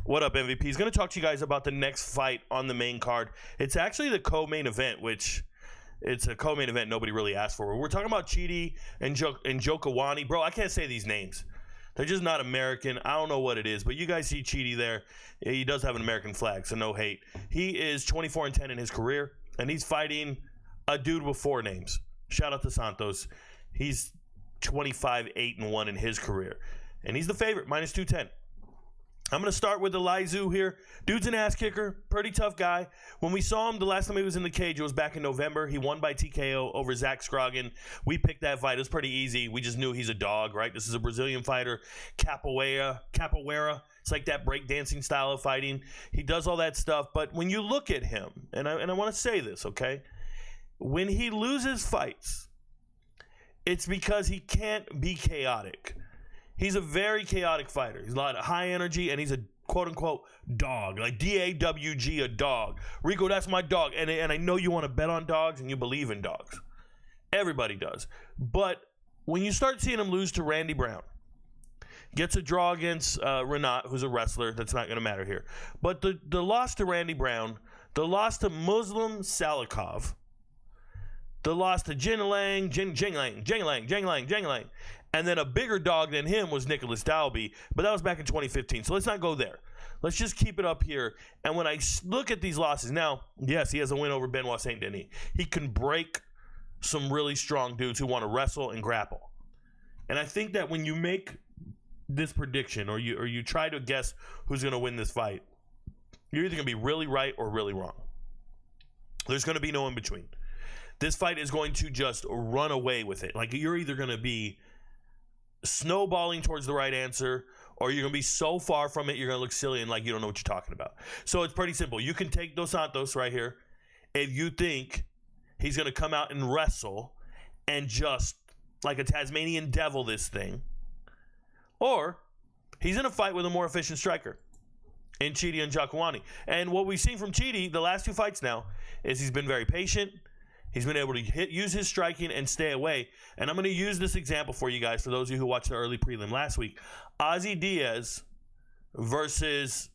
What up, MVPs? Going to talk to you guys about the next fight on the main card. It's actually the co-main event, which it's a co-main event nobody really asked for. We're talking about Chidi and Njokuani. Bro, I can't say these names. They're just not American. I don't know what it is, but you guys see Chidi there. He does have an American flag, so no hate. He is 24-10 in his career, and he's fighting a dude with 4 names. Shout out to Santos. He's 25-8-1 in his career, and he's the favorite, minus 210. I'm going to start with Elizeu here. Dude's an ass kicker, pretty tough guy. When we saw him the last time he was in the cage, it was back in November. He won by TKO over Zach Scroggin. We picked that fight. It was pretty easy. We just knew he's a dog, right? This is a Brazilian fighter, capoeira. It's like that breakdancing style of fighting. He does all that stuff. But when you look at him, and I want to say this, okay? When he loses fights, it's because he can't be chaotic. He's a very chaotic fighter. He's a lot of high energy, and he's a quote-unquote dog, like D-A-W-G, a dog. Rico, that's my dog. And I know you want to bet on dogs, and you believe in dogs. Everybody does. But when you start seeing him lose to Randy Brown, gets a draw against Renat, who's a wrestler. That's not going to matter here. But the loss to Randy Brown, the loss to Muslim Salikov, the loss to Jinglang, and then a bigger dog than him was Nicholas Dalby, but that was back in 2015. So let's not go there. Let's just keep it up here. And when I look at these losses, now, yes, he has a win over Benoit Saint Denis. He can break some really strong dudes who want to wrestle and grapple. And I think that when you make this prediction or you try to guess who's going to win this fight, you're either going to be really right or really wrong. There's going to be no in between. This fight is going to just run away with it. Like, you're either going to be snowballing towards the right answer, or you're going to be so far from it, you're going to look silly and like you don't know what you're talking about. So it's pretty simple. You can take Dos Santos right here if you think he's going to come out and wrestle and just like a Tasmanian devil this thing, or he's in a fight with a more efficient striker in Chidi and Njokuani. And what we've seen from Chidi the last 2 fights now is he's been very patient. He's been able to use his striking and stay away. And I'm going to use this example for you guys, for those of you who watched the early prelim last week. Ozzy Diaz versus,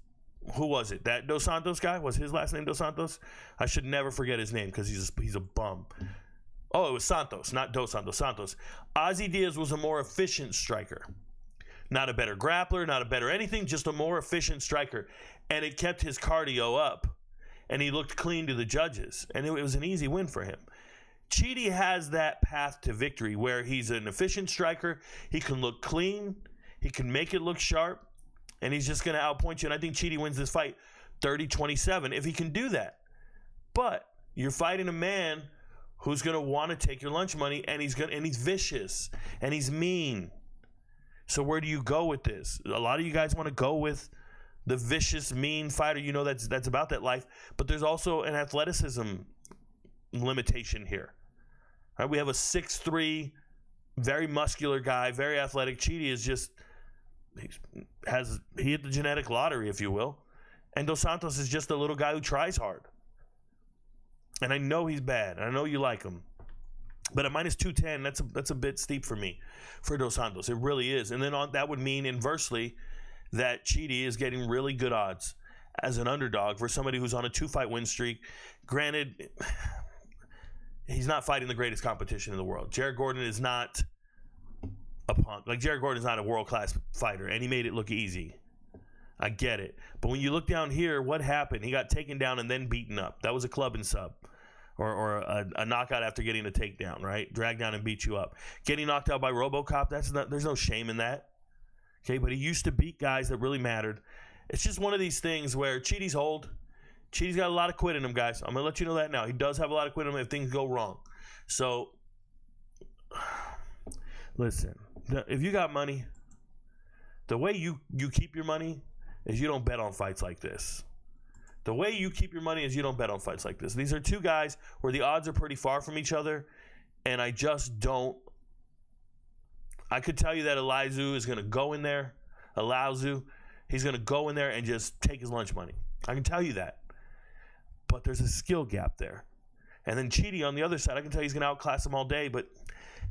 who was it? That Dos Santos guy? Was his last name Dos Santos? I should never forget his name because he's a bum. Oh, it was Santos, not Dos Santos. Santos. Ozzy Diaz was a more efficient striker. Not a better grappler, not a better anything, just a more efficient striker. And it kept his cardio up. And he looked clean to the judges. And it was an easy win for him. Chidi has that path to victory where he's an efficient striker. He can look clean. He can make it look sharp. And he's just going to outpoint you. And I think Chidi wins this fight 30-27 if he can do that. But you're fighting a man who's going to want to take your lunch money. And he's vicious. And he's mean. So where do you go with this? A lot of you guys want to go with the vicious, mean fighter. You know that's about that life. But there's also an athleticism limitation here. Right? We have a 6'3", very muscular guy, very athletic. Chidi is just he hit the genetic lottery, if you will. And Dos Santos is just a little guy who tries hard. And I know he's bad. And I know you like him. But at minus 210, that's a bit steep for me, for Dos Santos. It really is. And then that would mean inversely that Chidi is getting really good odds as an underdog for somebody who's on a 2-fight win streak. Granted, he's not fighting the greatest competition in the world. Jared Gordon is not a punk. Like, Jared Gordon is not a world-class fighter, and he made it look easy. I get it. But when you look down here, what happened? He got taken down and then beaten up. That was a club and sub. Or a knockout after getting a takedown, right? Drag down and beat you up. Getting knocked out by RoboCop, there's no shame in that. Okay, but he used to beat guys that really mattered. It's just one of these things where Chidi's old. Chidi's got a lot of quit in him, guys. I'm going to let you know that now. He does have a lot of quit in him if things go wrong. So, listen, if you got money, the way you keep your money is you don't bet on fights like this. The way you keep your money is you don't bet on fights like this. These are 2 guys where the odds are pretty far from each other, and I just don't. I could tell you that Elizeu is going to go in there. He's going to go in there and just take his lunch money. I can tell you that. But there's a skill gap there. And then Chidi on the other side, I can tell you he's going to outclass him all day, but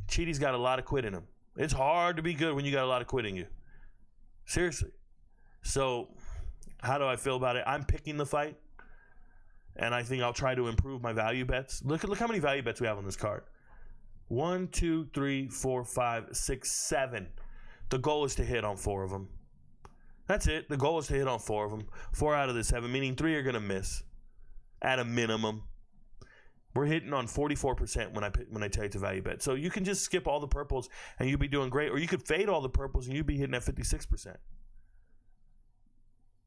Chidi's got a lot of quit in him. It's hard to be good when you got a lot of quit in you. Seriously. So How do I feel about it? I'm picking the fight, and I think I'll try to improve my value bets. Look how many value bets we have on this card. 1, 2, 3, 4, 5, 6, 7. The goal is to hit on 4 of them. That's it. The goal is to hit on 4 of them. 4 out of the 7, meaning 3 are going to miss at a minimum. We're hitting on 44% when I tell you to value bet. So you can just skip all the purples and you'll be doing great. Or you could fade all the purples and you'd be hitting at 56%.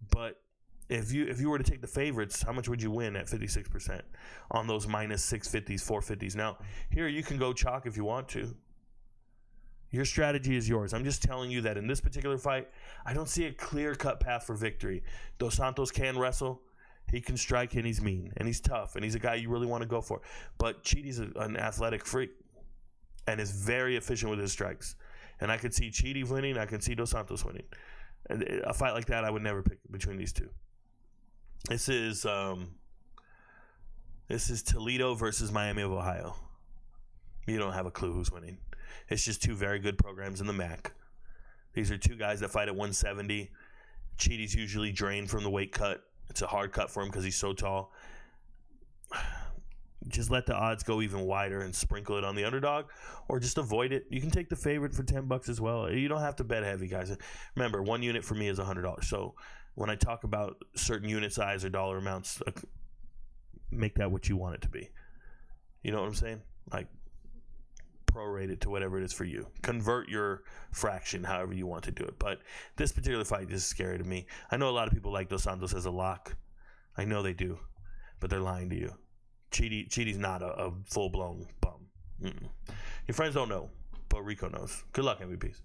But if you were to take the favorites, how much would you win at 56% on those minus 650s, 450s? Now, here you can go chalk if you want to. Your strategy is yours. I'm just telling you that in this particular fight, I don't see a clear-cut path for victory. Though Santos can wrestle, he can strike, and he's mean, and he's tough, and he's a guy you really want to go for. But Chidi's an athletic freak and is very efficient with his strikes. And I could see Chidi winning. I could see Dos Santos winning. And a fight like that, I would never pick between these two. This is Toledo versus Miami of Ohio. You don't have a clue who's winning. It's just 2 very good programs in the MAC. These are 2 guys that fight at 170. Chidi's usually drained from the weight cut. It's a hard cut for him because he's so tall. Just let the odds go even wider and sprinkle it on the underdog, or just avoid it. You can take the favorite for $10 as well. You don't have to bet heavy, guys. Remember, 1 unit for me is $100. So when I talk about certain unit size or dollar amounts, make that what you want it to be. You know what I'm saying? Like, prorate it to whatever it is for you. Convert your fraction however you want to do it. But this particular fight is scary to me. I know a lot of people like Dos Santos as a lock. I know they do, but they're lying to you. Chidi's not a full-blown bum. Your friends don't know, but Rico knows. Good luck, MVPs.